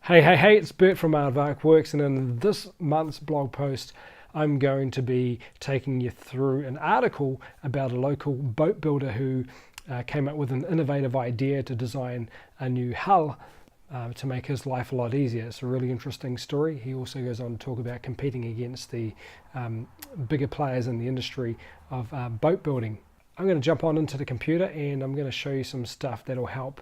Hey, it's Bert from Aardvark Works, and in this month's blog post I'm going to be taking you through an article about a local boat builder who came up with an innovative idea to design a new hull to make his life a lot easier. It's a really interesting story. He also goes on to talk about competing against the bigger players in the industry of boat building. I'm going to jump on into the computer and I'm going to show you some stuff that'll help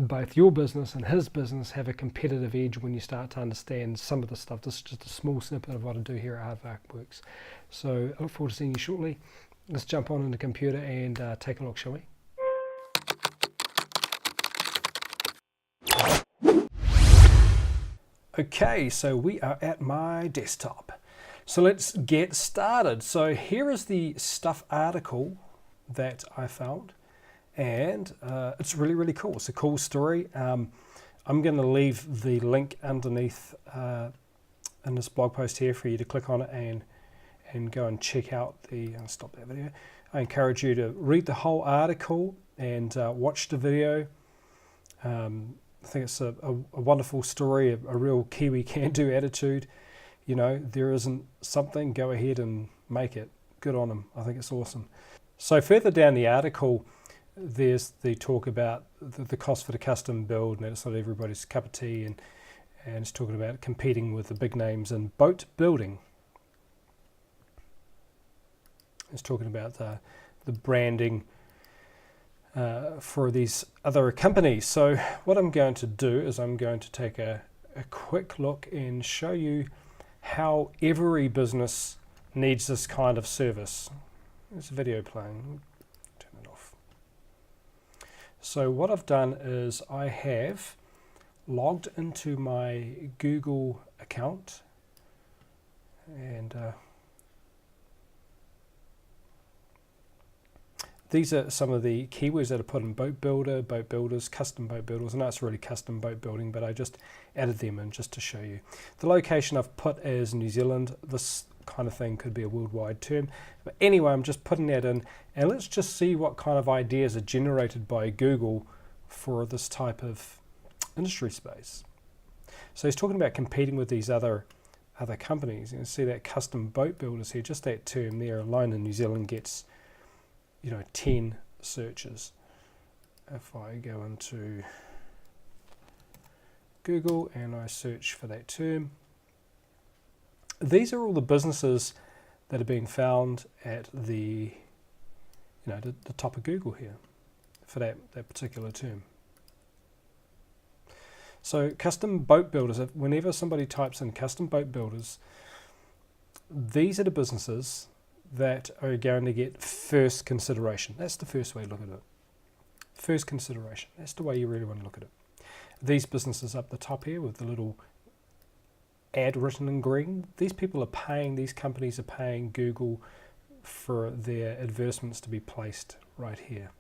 both your business and his business have a competitive edge when you start to understand some of the stuff. This is just a small snippet of what I do here at Aardvark Works. So I look forward to seeing you shortly. Let's jump on in the computer and take a look, shall we? Okay, so we are at my desktop. So let's get started. So here is the stuff article that I found. And it's really cool. It's a cool story. I'm going to leave the link underneath in this blog post here for you to click on it and go and check out the stop that video. I encourage you to read the whole article and watch the video. I think it's a wonderful story, a real Kiwi can-do attitude. You know, there isn't something, go ahead and make it. Good on them. I think it's awesome. So further down the article, there's the talk about the cost for the custom build, and it's not everybody's cup of tea, and it's talking about competing with the big names in boat building. It's talking about the branding for these other companies. So what I'm going to do is I'm going to take a quick look and show you how every business needs this kind of service. There's a video playing. Turn it off. So what I've done is I have logged into my Google account, and these are some of the keywords that are put in boat builder, boat builders, custom boat builders. I know it's really custom boat building, but I just added them in just to show you. The location I've put is New Zealand. This kind of thing could be a worldwide term, but anyway, I'm just putting that in, and let's just see what kind of ideas are generated by Google for this type of industry space. So he's talking about competing with these other companies. You can see that custom boat builders here, just that term there alone in New Zealand gets 10 searches. If I go into Google and I search for that term, these are all the businesses that are being found at the top of Google here for that particular term. So custom boat builders, whenever somebody types in custom boat builders, these are the businesses that are going to get first consideration. That's the first way to look at it. First consideration. That's the way you really want to look at it. These businesses up the top here with the little ad written in green, these companies are paying Google for their advertisements to be placed right here.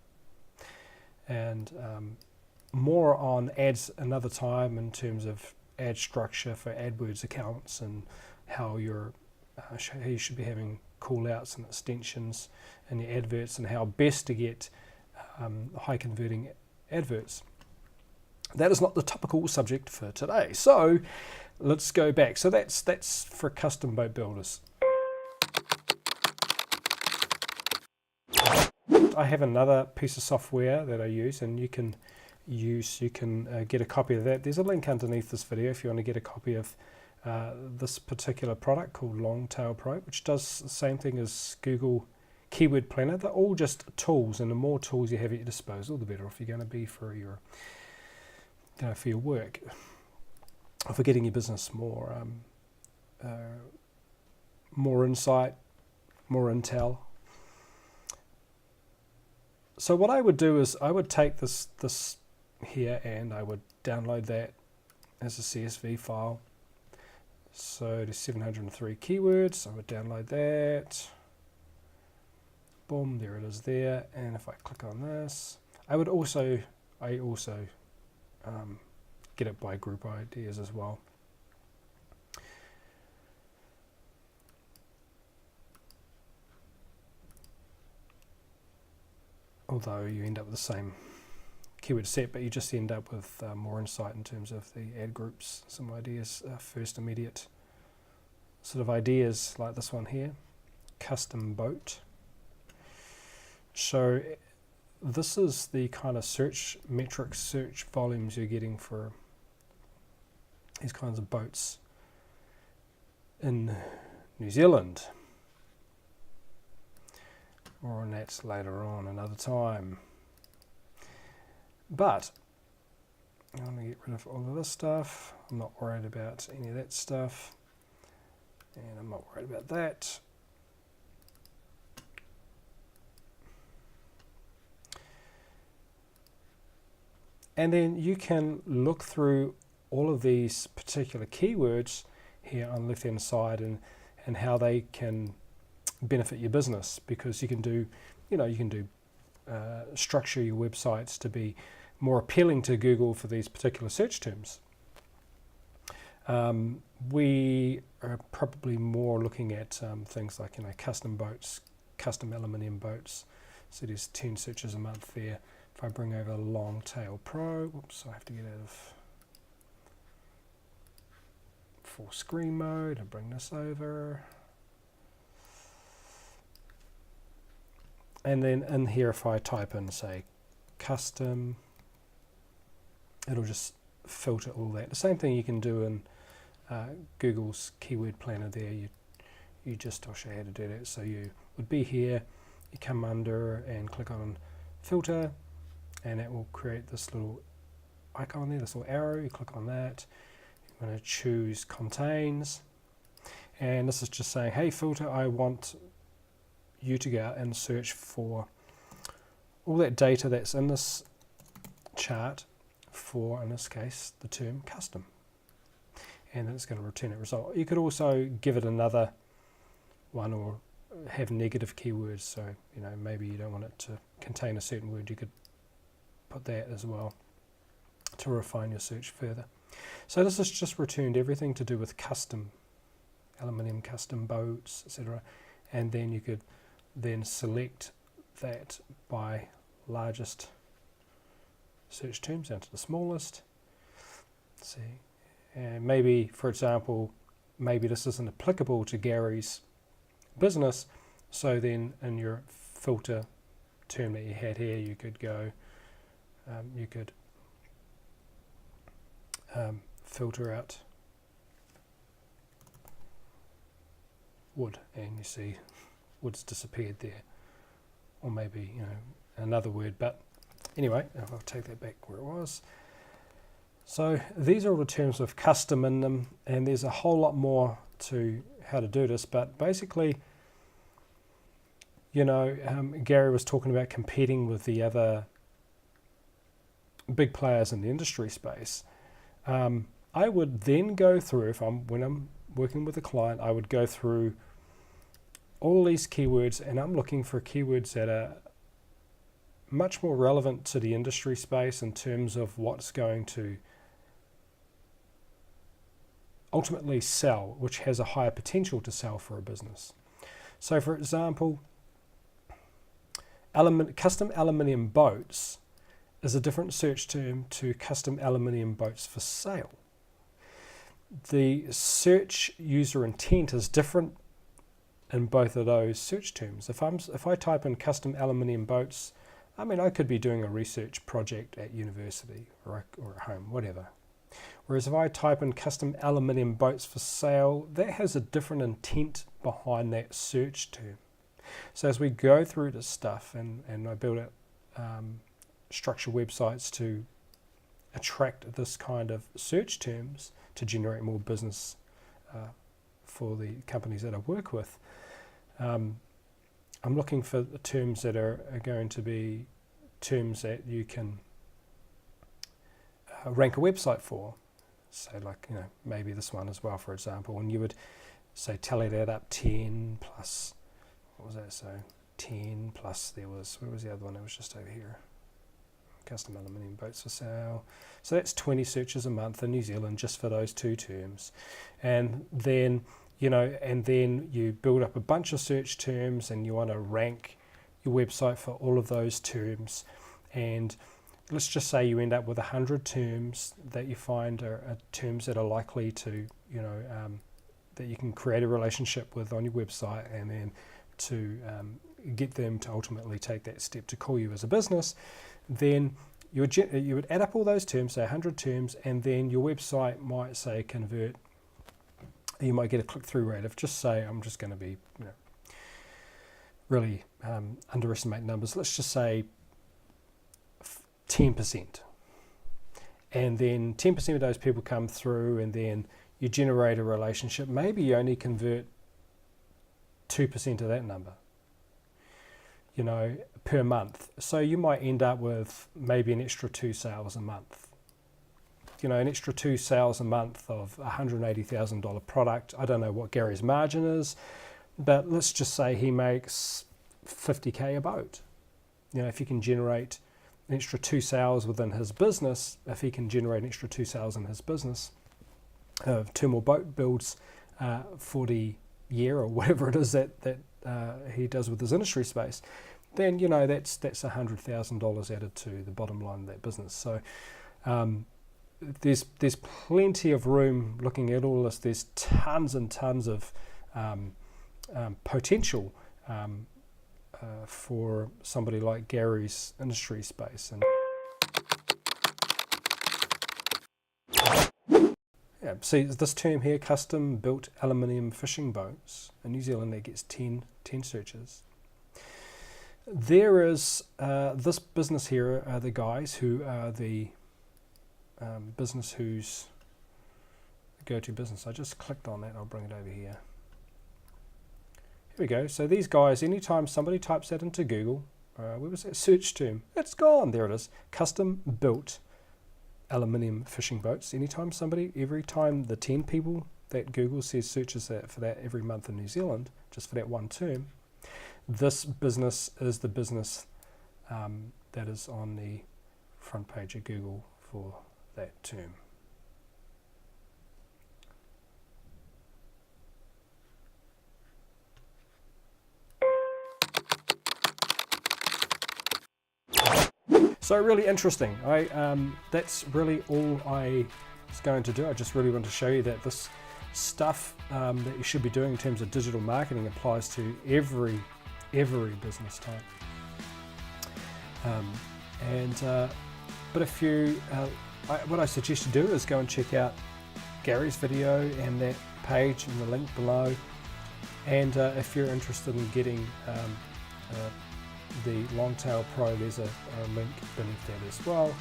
And more on ads another time in terms of ad structure for AdWords accounts and how you should be having call outs and extensions in your adverts and how best to get high converting adverts. That is not the topical subject for today. So let's go back. So that's for custom boat builders. I have another piece of software that I use, and you can get a copy of that. There's a link underneath this video if you want to get a copy of this particular product called Longtail Pro, which does the same thing as Google Keyword Planner. They're all just tools, and the more tools you have at your disposal, the better off you're going to be for your work, or for getting your business more insight, more intel. So what I would do is I would take this here and I would download that as a CSV file. So there's 703 keywords. I would download that. Boom, there it is there. And if I click on this, I also get it by group ideas as well. Although you end up with the same keyword set, but you just end up with more insight in terms of the ad groups, some ideas, first immediate sort of ideas like this one here, custom boat. So this is the kind of search metrics, search volumes you're getting for these kinds of boats in New Zealand. More on that later on, another time. But I want to get rid of all of this stuff. I'm not worried about any of that stuff. And I'm not worried about that. And then you can look through all of these particular keywords here on the left hand side and how they can benefit your business, because you can do, structure your websites to be more appealing to Google for these particular search terms. We are probably more looking at things like custom boats, custom aluminium boats. So there's 10 searches a month there. If I bring over Long Tail Pro, whoops, I have to get out of full screen mode and bring this over. And then in here, if I type in, say, custom, it'll just filter all that. The same thing you can do in Google's keyword planner there. I'll show you how to do that. So you would be here, you come under and click on filter, and it will create this little icon there, this little arrow. You click on that. You're going to choose contains. And this is just saying, hey, filter, I want you to go out and search for all that data that's in this chart for, in this case, the term custom. And then it's going to return a result. You could also give it another one or have negative keywords. So, maybe you don't want it to contain a certain word. You could put that as well to refine your search further. So this has just returned everything to do with custom, aluminium custom boats, etc. And then you could then select that by largest search terms down to the smallest. Let's see. And maybe, for example, maybe this isn't applicable to Gary's business. So then in your filter term that you had here, you could go, filter out wood, and you see wood's disappeared there. Or maybe, another word, but anyway, I'll take that back where it was. So these are all the terms with custom in them, and there's a whole lot more to how to do this, but basically, Gary was talking about competing with the other big players in the industry space. I would then go through, when I'm working with a client, I would go through all these keywords, and I'm looking for keywords that are much more relevant to the industry space in terms of what's going to ultimately sell, which has a higher potential to sell for a business. So for example, custom aluminium boats is a different search term to custom aluminium boats for sale. The search user intent is different in both of those search terms. If I type in custom aluminium boats, I could be doing a research project at university or at home, whatever. Whereas if I type in custom aluminium boats for sale, that has a different intent behind that search term. So as we go through this stuff and I build out structure websites to attract this kind of search terms to generate more business for the companies that I work with, I'm looking for the terms that are going to be terms that you can rank a website for. So maybe this one as well, for example, and you would say tally that up 10 plus, what was that? So 10 plus, where was the other one? It was just over here. Custom aluminium boats for sale. So that's 20 searches a month in New Zealand just for those two terms. And then, you build up a bunch of search terms and you want to rank your website for all of those terms. And let's just say you end up with 100 terms that you find are terms that are likely to, that you can create a relationship with on your website, and then to get them to ultimately take that step to call you as a business. Then you would add up all those terms, say 100 terms, and then your website might say convert. You might get a click-through rate of, just say, I'm just going to be, really underestimate numbers. Let's just say 10%. And then 10% of those people come through, and then you generate a relationship. Maybe you only convert 2% of that number, per month. So you might end up with maybe an extra 2 sales a month. An extra 2 sales a month of a $180,000 product. I don't know what Gary's margin is, but let's just say he makes $50K a boat. If he can generate an extra 2 sales within his business, if he can generate an extra 2 sales in his business, 2 more boat builds for the year or whatever it is that he does with his industry space, then that's $100,000 added to the bottom line of that business. So there's plenty of room looking at all this. There's tons and tons of potential for somebody like Gary's industry space. And see this term here, custom built aluminium fishing boats. In New Zealand that gets 10 searches. There is this business here are the guys who are the business who's the go-to business. I just clicked on that, I'll bring it over here. Here we go. So these guys, anytime somebody types that into Google, where was that search term? It's gone, there it is. Custom built aluminium fishing boats. Every time the 10 people that Google says searches that for that every month in New Zealand, just for that one term, this business is the business that is on the front page of Google for that term. So really interesting. That's really all I was going to do. I just really want to show you that this stuff that you should be doing in terms of digital marketing applies to every business type. But if you, what I suggest you do is go and check out Gary's video and that page and the link below. And if you're interested in getting the Longtail Pro, there's a link beneath that as well.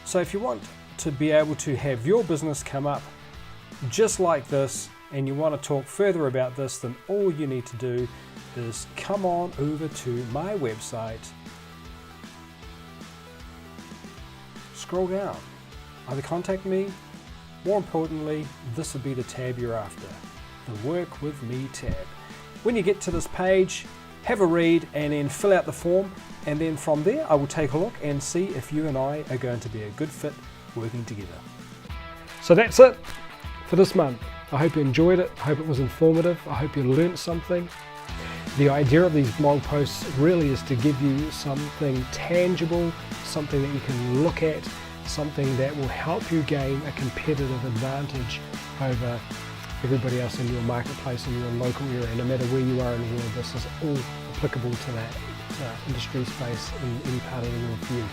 So if you want to be able to have your business come up just like this, and you want to talk further about this, then all you need to do is come on over to my website, scroll down, either contact me, more importantly, this would be the tab you're after, the Work With Me tab. When you get to this page, have a read and then fill out the form, and then from there I will take a look and see if you and I are going to be a good fit working together. So that's it for this month. I hope you enjoyed it. I hope it was informative. I hope you learned something. The idea of these blog posts really is to give you something tangible, something that you can look at, something that will help you gain a competitive advantage over everybody else in your marketplace, in your local area. No matter where you are in the world, this is all applicable to that industry space in any part of the world for you.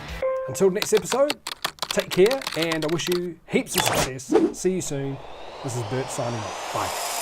Until next episode, take care, and I wish you heaps of success. See you soon. This is Bert signing off. Bye.